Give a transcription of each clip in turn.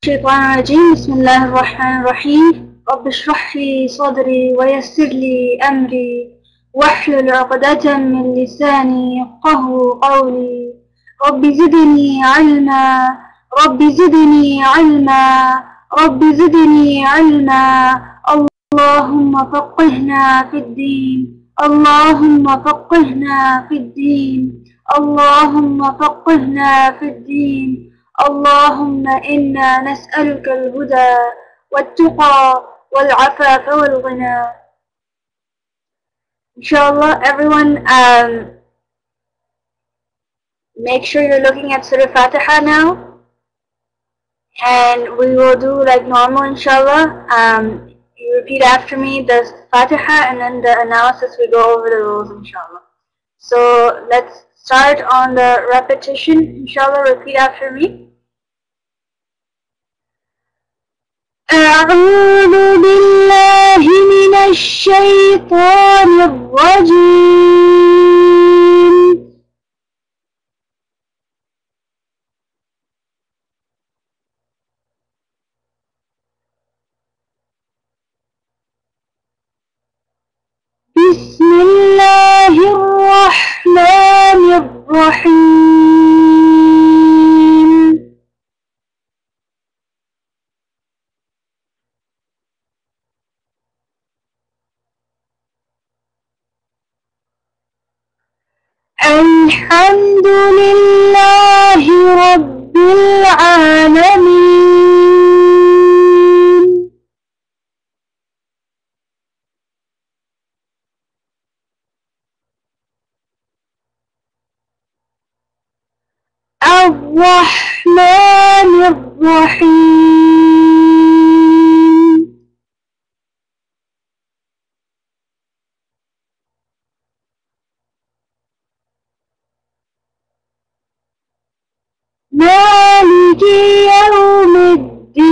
الشيطان الرجيم. بسم الله الرحمن الرحيم. رب اشرح لي صدري ويسر لي أمري واحلل عقدة من لساني يفقهوا قولي. رب زدني علما، رب زدني علما، رب زدني علما. اللهم فقهنا في الدين، اللهم فقهنا في الدين، اللهم فقهنا في الدين. اللهم إنا نسألك الهدى والتقى والعفاف والغنى. Inshallah, everyone, make sure you're looking at Surah Fatiha now, and we will do like normal, inshallah. You repeat after me the Fatiha, and then the analysis, we go over the rules, inshallah. So let's start on the repetition, inshallah. Repeat after me. أعوذ بالله من الشيطان الرجيم. بسم الله الرحمن الرحيم. الحمد لله رب العالمين. الرحمن الرحيم. مالك يوم الدين.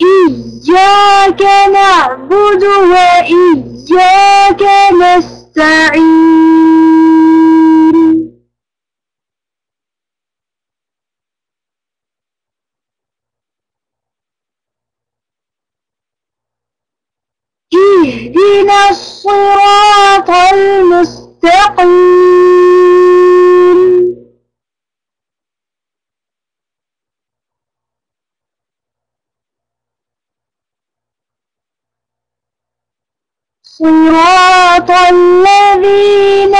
إياك نعبد وإياك نستعين. اهدنا الصراط المستقيم. صراط الذين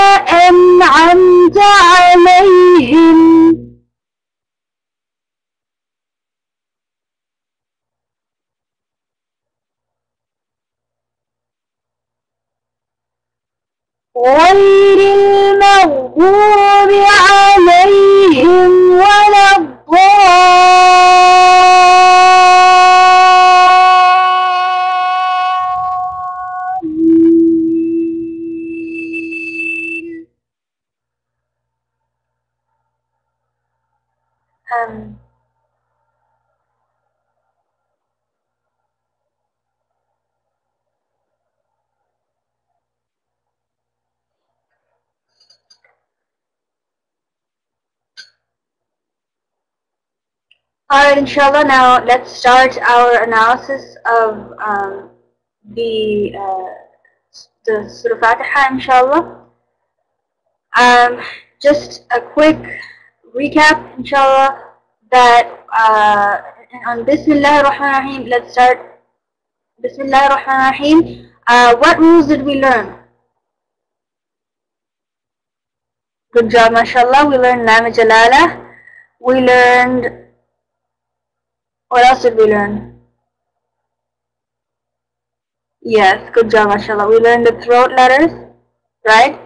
أنعمت عليهم غير المغضوب عليهم ولا الضالين. Alright, inshallah, now let's start our analysis of the Surah Fatiha, inshallah. Just a quick recap, inshallah, that on Bismillah ar-Rahman ar-Rahim, let's start. Bismillah ar-Rahman ar-Rahim. What rules did we learn? Good job, mashallah. We learned Lam Jalala. We learned, what else did we learn? Yes, good job, mashallah. We learned the throat letters, right?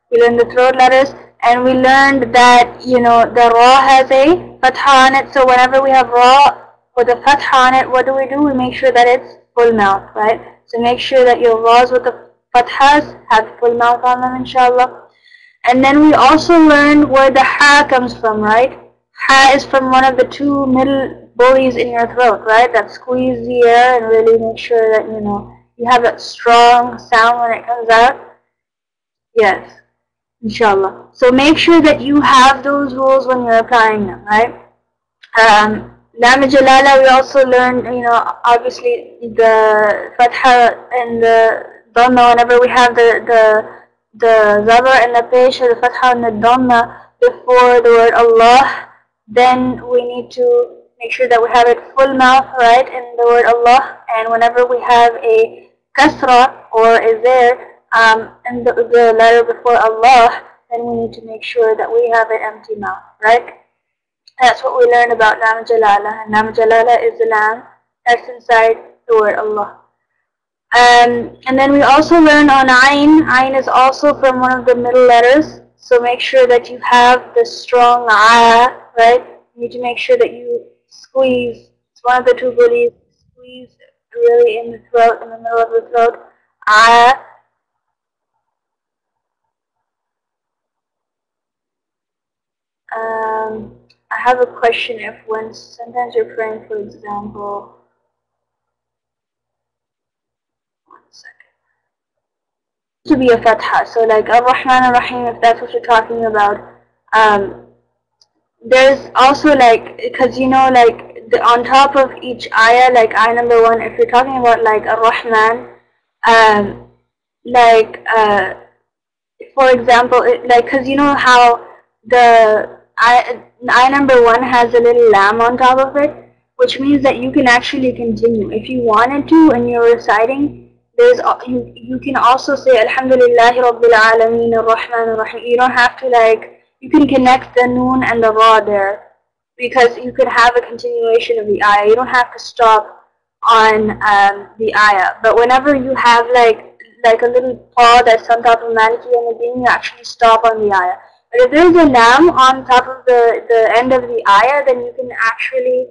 We learned the throat letters, and we learned that, you know, the Ra has a Fatha on it, so whenever we have Ra with a Fatha on it, what do? We make sure that it's full mouth, right? So make sure that your Ra's with the Fathas have full mouth on them, inshallah. And then we also learned where the Ha comes from, right? Ha is from one of the two middle bullies in your throat, right? That squeeze the air and really make sure that, you know, you have that strong sound when it comes out. Yes, inshallah. So make sure that you have those rules when you're applying them, right? Lam Jalala, we also learned, you know, obviously the Fatha and the Dhamma, whenever we have the Zabar and the Pesh, or the Fatha and the Dhamma before the word Allah, then we need to make sure that we have it full mouth, right, in the word Allah. And whenever we have a Kasra or a there in the letter before Allah, then we need to make sure that we have an empty mouth, right? That's what we learned about Lam Jalala. And Lam Jalala is the lamb that's inside the word Allah. And then we also learn on Ain. Ain is also from one of the middle letters. So make sure that you have the strong A, right? You need to make sure that you squeeze. It's one of the two bullies. Squeeze really in the throat, in the middle of the throat. A. I have a question. If when sometimes you're praying, for example, to be a fatha, so like Ar-Rahman Ar-Rahim, if that's what you're talking about. There's also like, because you know, like on top of each ayah, like ayah number 1, if you're talking about like Ar-Rahman, like for example, like, because you know how the ayah number 1 has a little lamb on top of it, which means that you can actually continue. If you wanted to and you're reciting, you can also say Alhamdulillahi Rabbil Alameen Ar-Rahman Ar-Rahim. You don't have to like, you can connect the noon and the ra there, because you could have a continuation of the ayah. You don't have to stop on the ayah. But whenever you have like a little paw that's on top of Maliki and the being, you actually stop on the ayah. But if there's a lam on top of the end of the ayah, then you can actually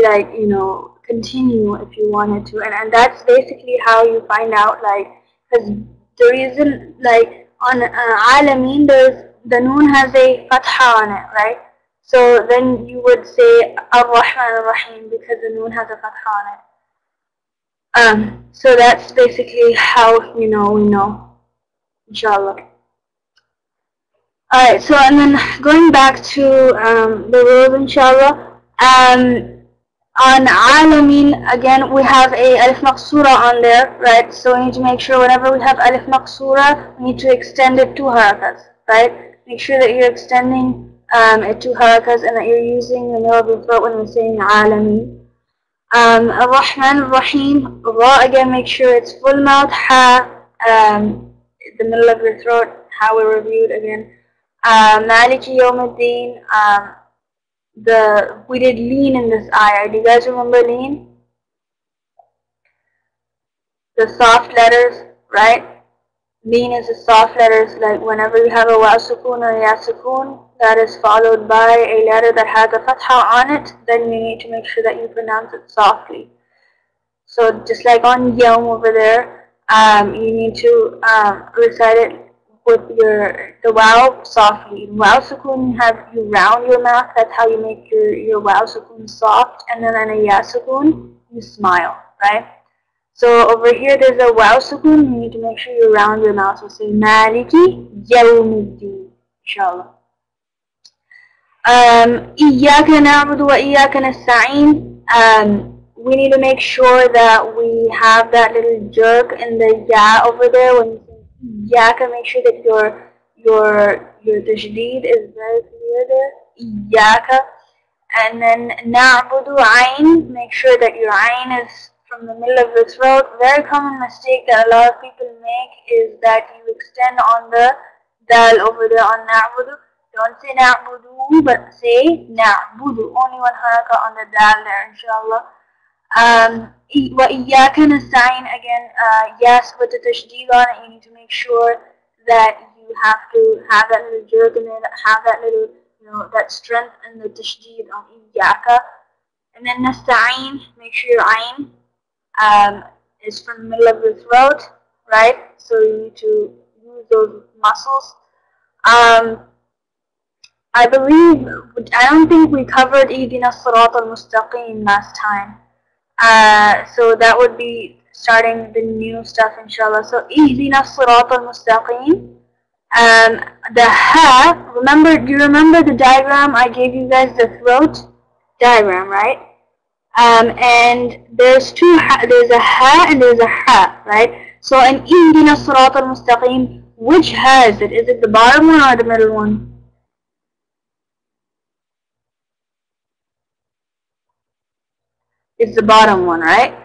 like, you know, continue if you wanted to. And that's basically how you find out, like, because the reason, like, on Alameen, the noon has a fatha on it, right? So then you would say Ar-Rahman Ar-Rahim because the noon has a fatha on it. So that's basically how, you know, we know, inshallah. Alright, so and then going back to the rules, inshallah. On Alameen, again, we have a Alif Maqsura on there, right? So we need to make sure whenever we have Alif Maqsura, we need to extend it to harakas, right? Make sure that you're extending it to harakas and that you're using the middle of the throat when you're saying Alameen. Ar-Rahman Ar-Rahim, Ra, again, make sure it's full mouth. Ha, the middle of your throat, how we reviewed again. Maliki Yawmuddin, we did lean in this ayah. Do you guys remember lean? The soft letters, right? Lean is the soft letters, like whenever you have a wa sukun or ya sukun that is followed by a letter that has a fatha on it, then you need to make sure that you pronounce it softly. So just like on yawm over there, you need to recite it with the wow softly. Wow sukun, you round your mouth. That's how you make your wow sukun soft. And then on a ya sukun, you smile, right? So over here, there's a wow sukun. You need to make sure you round your mouth. So say Maliki Yawmuddin, inshallah. Iyyaka na'budu wa iyyaka nasta'in. We need to make sure that we have that little jerk in the ya over there. When you say Iyyaka, make sure that your tajdeed is very clear there. Iyyaka. And then na'budu ayn, make sure that your ayn is from the middle of the throat. Very common mistake that a lot of people make is that you extend on the dal over there on na'budu. Don't say na'budu, but say na'budu. Only one haraka on the dal there, inshallah. Wa iyyaka nasta'in, again, yes, with the tashdid on it, you need to make sure that you have to have that little jerk in there, have that little, you know, that strength in the tashdid on iyyaka. And then nasta'in, make sure your ayn is from the middle of the throat, right? So you need to use those muscles. I believe, I don't think we covered Ihdina Sirat al-Mustaqim last time. So that would be starting the new stuff, inshallah. So Ihdina Sirat al-Mustaqim. The ha, remember, do you remember the diagram I gave you guys, the throat diagram, right? And there's two ha, there's a ha and there's a ha, right? So in Ihdina Sirat al-Mustaqim, which ha is it? Is it the bottom one or the middle one? It's the bottom one, right?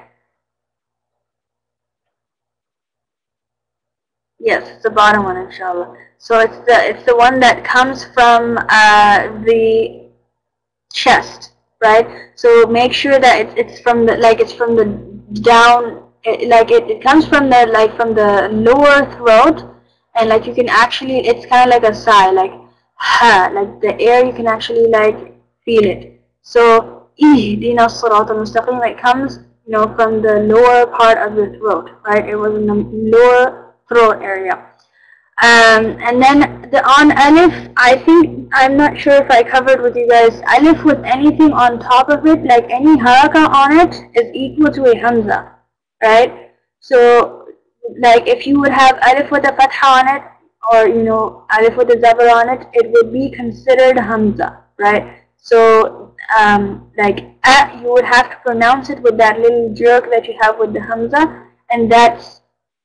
Yes, it's the bottom one, inshallah. So it's the one that comes from the chest, right? So make sure that it's from the, like, it's from the down, it comes from the, like, from the lower throat, and like you can actually, it's kind of like a sigh, like ha, like the air, you can actually like feel it. So ihdina sirat al-mustaqim, it comes, you know, from the lower part of the throat, right? It was in the lower throat area. And then the on alif, I think, I'm not sure if I covered with you guys, alif with anything on top of it, like any haraka on it, is equal to a hamza, right? So, like if you would have alif with a fatha on it, or, you know, alif with a zabar on it, it would be considered hamza, right? So, like you would have to pronounce it with that little jerk that you have with the hamza, and that's,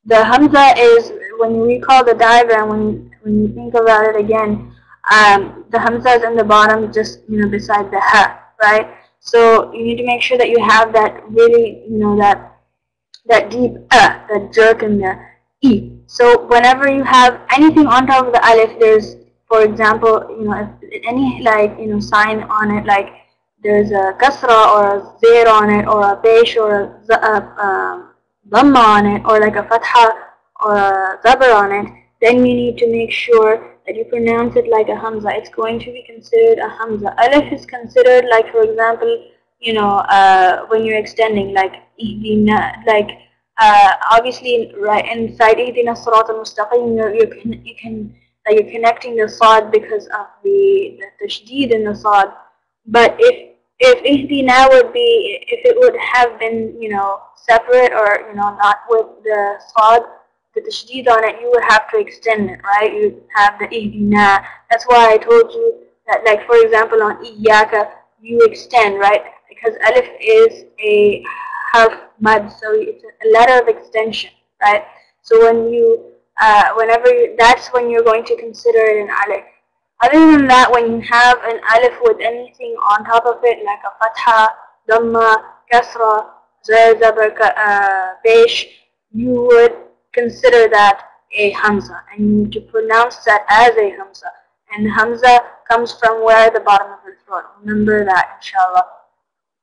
the hamza is, when you recall the diagram, when you think about it again, the hamza is in the bottom, just, you know, beside the ha, right? So you need to make sure that you have that really, you know, that deep that jerk in there, e. So whenever you have anything on top of the alif, there's, for example, you know, if any, like, you know, sign on it, like there's a kasra or a zair on it, or a pesh, or a dhamma on it, or like a fatha or a zabar on it, then you need to make sure that you pronounce it like a hamza. It's going to be considered a hamza. Alif is considered, like, for example, you know, when you're extending, like ihdina, like obviously, right inside ihdina sirat al-mustaqim, you're connecting the sad because of the tashdid in the sad. But if ihdina would be, if it would have been, you know, separate, or, you know, not with the sad, the tashdid on it, you would have to extend it, right? You have the ihdina. That's why I told you that, like, for example, on iyaka, you extend, right? Because alif is a harf mad, so it's a letter of extension, right? So when you, that's when you're going to consider it an alif. Other than that, when you have an alif with anything on top of it, like a fatha, dhamma, kasra, zabar, pesh, you would consider that a hamza, and you need to pronounce that as a hamza. And hamza comes from where? The bottom of the throat. Remember that, inshallah.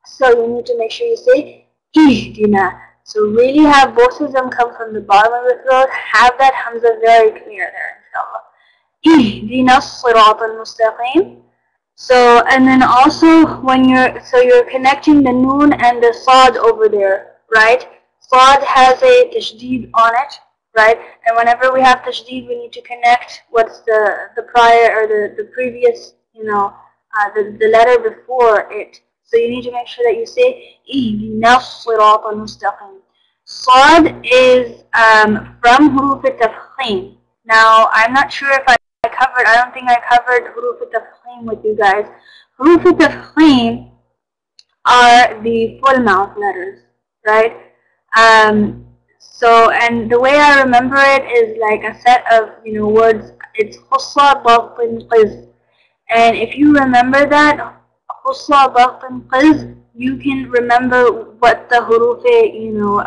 So you need to make sure you say ihdina. So really have both of them come from the bottom of the throat. Have that hamza very clear there, inshallah. Ihdina sirat al-mustaqim. So, and then also when you're connecting the noon and the sad over there, right? Sad has a tashdid on it, right? And whenever we have tashdid, we need to connect what's the prior, or the previous, you know, the letter before it. So you need to make sure that you say ihdina sirat al-mustaqim. Sad is from huruf al-tafkhim. Now, I'm not sure if I don't think I covered huruf al-tafkhim with you guys. Huruf al-tafkhim are the full mouth letters, right? So, and the way I remember it is like a set of, you know, words. It's khussa, batin, qiz. And if you remember that, khussa, batin, qiz, you can remember what the huruf, you know,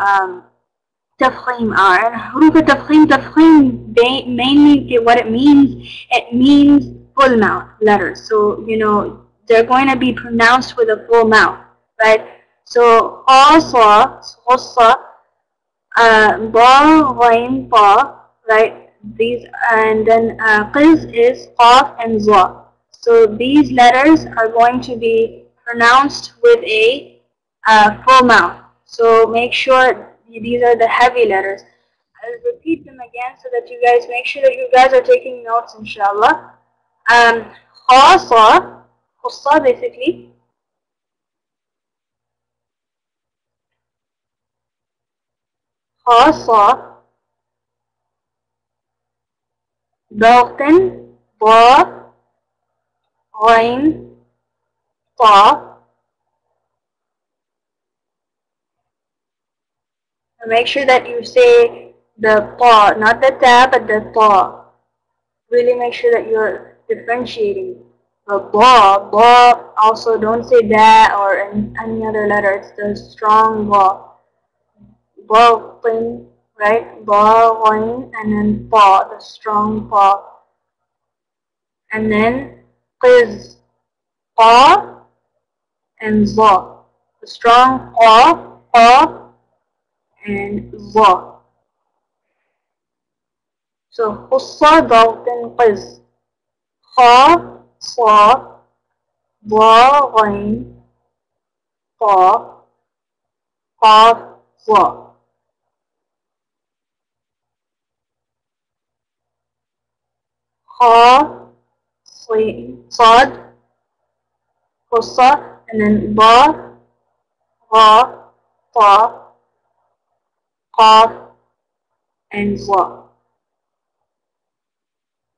tafkhim are. And huruf tafkhim, mainly what it means full mouth letters. So, you know, they're going to be pronounced with a full mouth, right? So, khussa, ba, ghain, ta, right? These, and then qiz is qaf and za. So these letters are going to be pronounced with a full mouth. So make sure these are the heavy letters. I'll repeat them again so that you guys make sure that you guys are taking notes, inshallah. Kha, خاصة, خصة basically. خاصة, ضغط, ضاء, غين, طاء. Make sure that you say the ta, not the ta, but the ta. Really make sure that you're differentiating. The ba, also don't say da or any other letter. It's the strong ba. Ba, right? Ba, and then pa, the strong pa. And then qiz, pa, and za. The strong pa, and za. So خصة ضغط قز, خا صا ضا غين طا قاف ظا. خا صاد خصة, and then ضا غا طا قاف and ظا.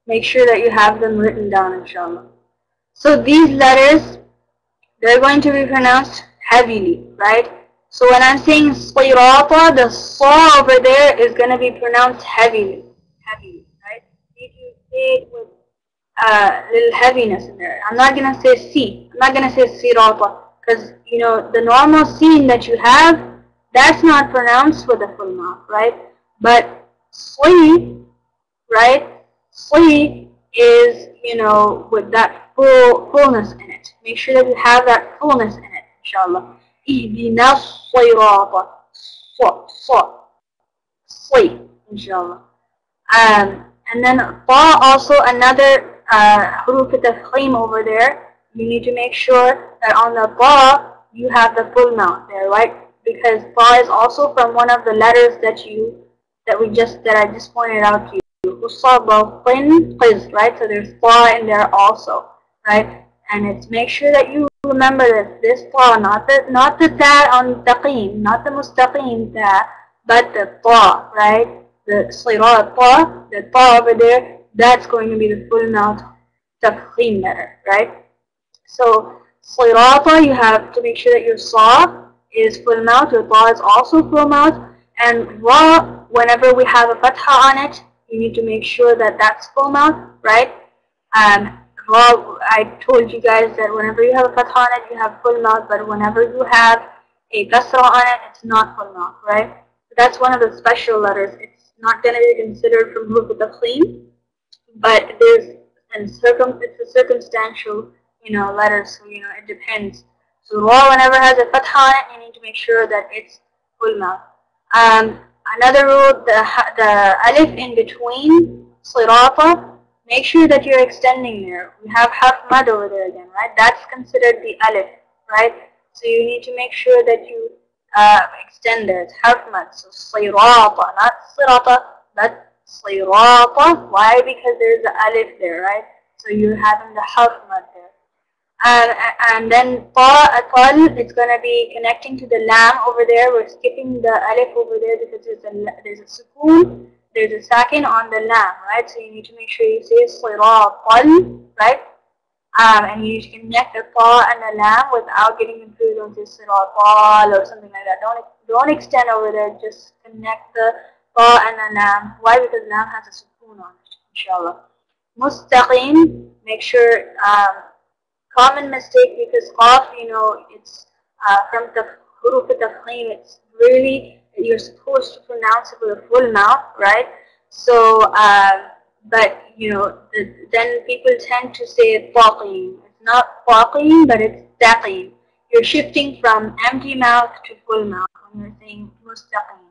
Make sure that you have them written down, inshallah. So these letters, they're going to be pronounced heavily, right? So when I'm saying صِرَاطَ, the sa over there is going to be pronounced heavily, right? You can say it with little heaviness in there. I'm not going to say si. I'm not going to say صِرَاطَ, because, you know, the normal sin that you have, that's not pronounced with a full mouth, right? But sli, right? Sli is, you know, with that fullness in it. Make sure that you have that fullness in it, inshallah. Ihdina sirata. Sli, inshallah. And then ta, also another huruf tafkhim over there. You need to make sure that on the ta, you have the full mouth there, right? Because ta is also from one of the letters that I just pointed out to you. Right? So there's ta in there also, right? And it's make sure that you remember this ta, not the ta on taqim, not the mustaqim ta, but the ta, right? The sirat ta, the ta over there, that's going to be the full mouth tafkhim letter, right? So sirata, you have to make sure that your sa is full mouth, your ta is also full mouth, and ra, whenever we have a fatha on it, you need to make sure that that's full mouth, right? Ra, I told you guys that whenever you have a fatha on it, you have full mouth, but whenever you have a kasra on it, it's not full mouth, right? So that's one of the special letters. It's not going to be considered from huruf al-tafkhim, but it's a circumstantial, you know, letter, so, you know, it depends. So ra, whenever it has a fatha on it, you need to make sure that it's full mouth. Another rule, the alif in between sirata, make sure that you're extending there. We have harf mad over there again, right? That's considered the alif, right? So you need to make sure that you extend there. It's harf mad. So sirata, not sirata, but sirata. Why? Because there's the alif there, right? So you're having the harf mad there. And then tal, it's going to be connecting to the lam over there. We're skipping the alif over there because there's a sukoon, there's a sakin on the lam, right? So you need to make sure you say siratal, right? And you need to connect the ta and the lam without getting confused. Don't say siratal or something like that. Don't extend over there. Just connect the ta and the lam. Why? Because lam has a sukoon on it, inshallah. Mustaqim, make sure, common mistake, because qaf, you know, it's from the huruf al-tafkhim, it's really, you're supposed to pronounce it with a full mouth, right? So, but, you know, then people tend to say taqim. It's not taqim, but it's taqim. You're shifting from empty mouth to full mouth when you're saying mustaqim.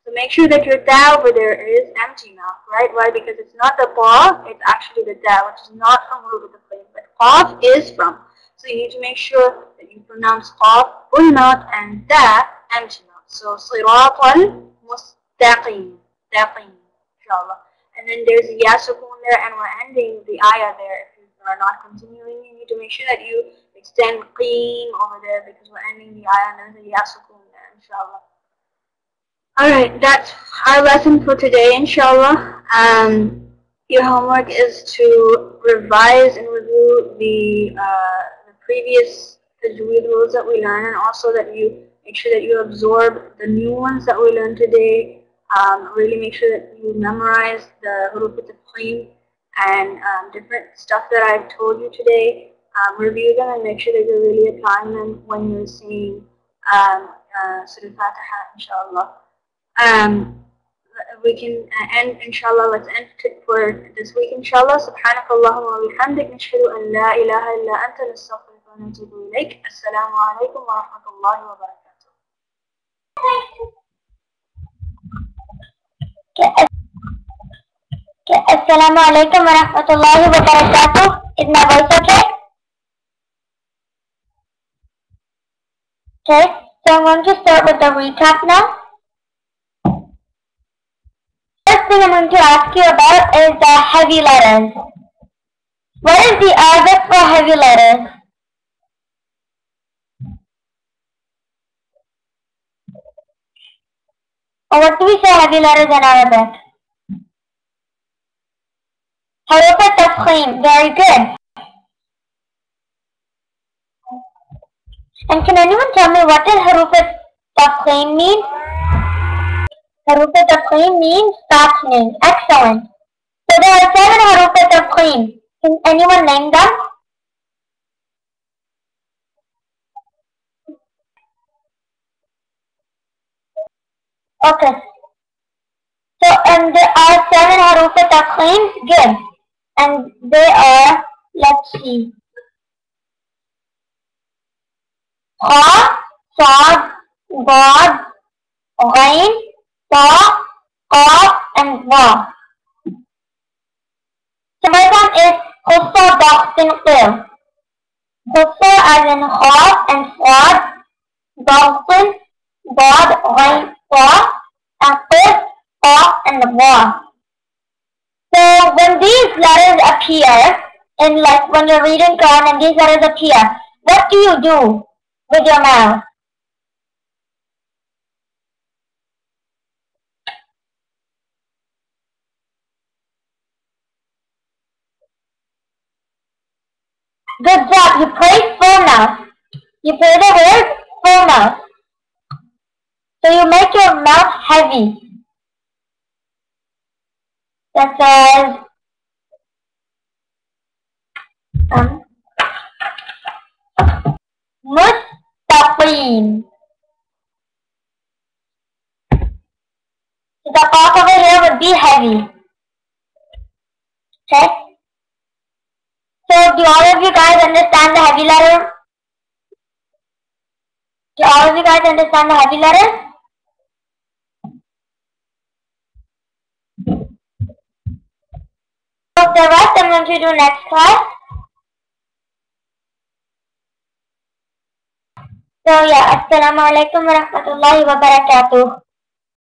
So make sure that your ta over there is empty mouth, right? Why? Because it's not the ta, it's actually the ta, which is not from huruf al-tafkhim, but qaf is from. So you need to make sure that you pronounce qaf full mouth and ta empty mouth. So siratal mustaqim, inshallah. And then there's ya sukoon there, and we're ending the ayah there. If you've are not continuing, you need to make sure that you extend qeem over there because we're ending the ayah and there's a yasukun there, inshallah. Alright, that's our lesson for today, inshallah. Your homework is to revise and review the previous tajweed rules that we learned, and also that you make sure that you absorb the new ones that we learned today. Really make sure that you memorize the huruf al-tafkhim and different stuff that I've told you today. Review them and make sure that you're really applying them when you're saying Surah Fatiha, inshallah. We can end, inshallah. Let's end it for this week, inshallah. Subhanakallahumma wa bihamdik, nashhadu an la ilaha illa anta, nastaghfiruka wa natubu ilayk. Assalamu alaikum wa rahmatullahi wa barakatuh. Assalamu alaikum wa rahmatullahi wa barakatuh. Is my voice okay? Okay, so I'm going to start with the recap now. First thing I'm going to ask you about is the heavy letters. What is the Arabic for heavy letters? Or what do we say heavy letters in Arabic? Huruf al-tafkhim. Very good. And can anyone tell me what does huruf al-tafkhim mean? Huruf al-tafkhim means fattening. Excellent. So there are 7 huruf al-tafkhim. Can anyone name them? Okay. So there are 7 huruf al-tafkhim. Good. And they are, let's see, Kha, Sad, Dad, Ghain, Ta, Qaf, and Wa. So my one is Khussa, Dakhtin, Qir. Khussa as in Kha and Sad, Dakhtin, Dad, Ghain, Ta, and Qir, Qaf, and Wa. So when these letters appear, in like when you're reading Quran and these letters appear, what do you do with your mouth? Good job. You play full mouth. You play the word full mouth. So you make your mouth heavy. That says mustaqim. So the part over here would be heavy. Okay? So do all of you guys understand the heavy letter? Do all of you guys understand the heavy letter? So the rest I'm going to do next class. So yeah, assalamu alaikum wa rahmatullahi wa barakatuh.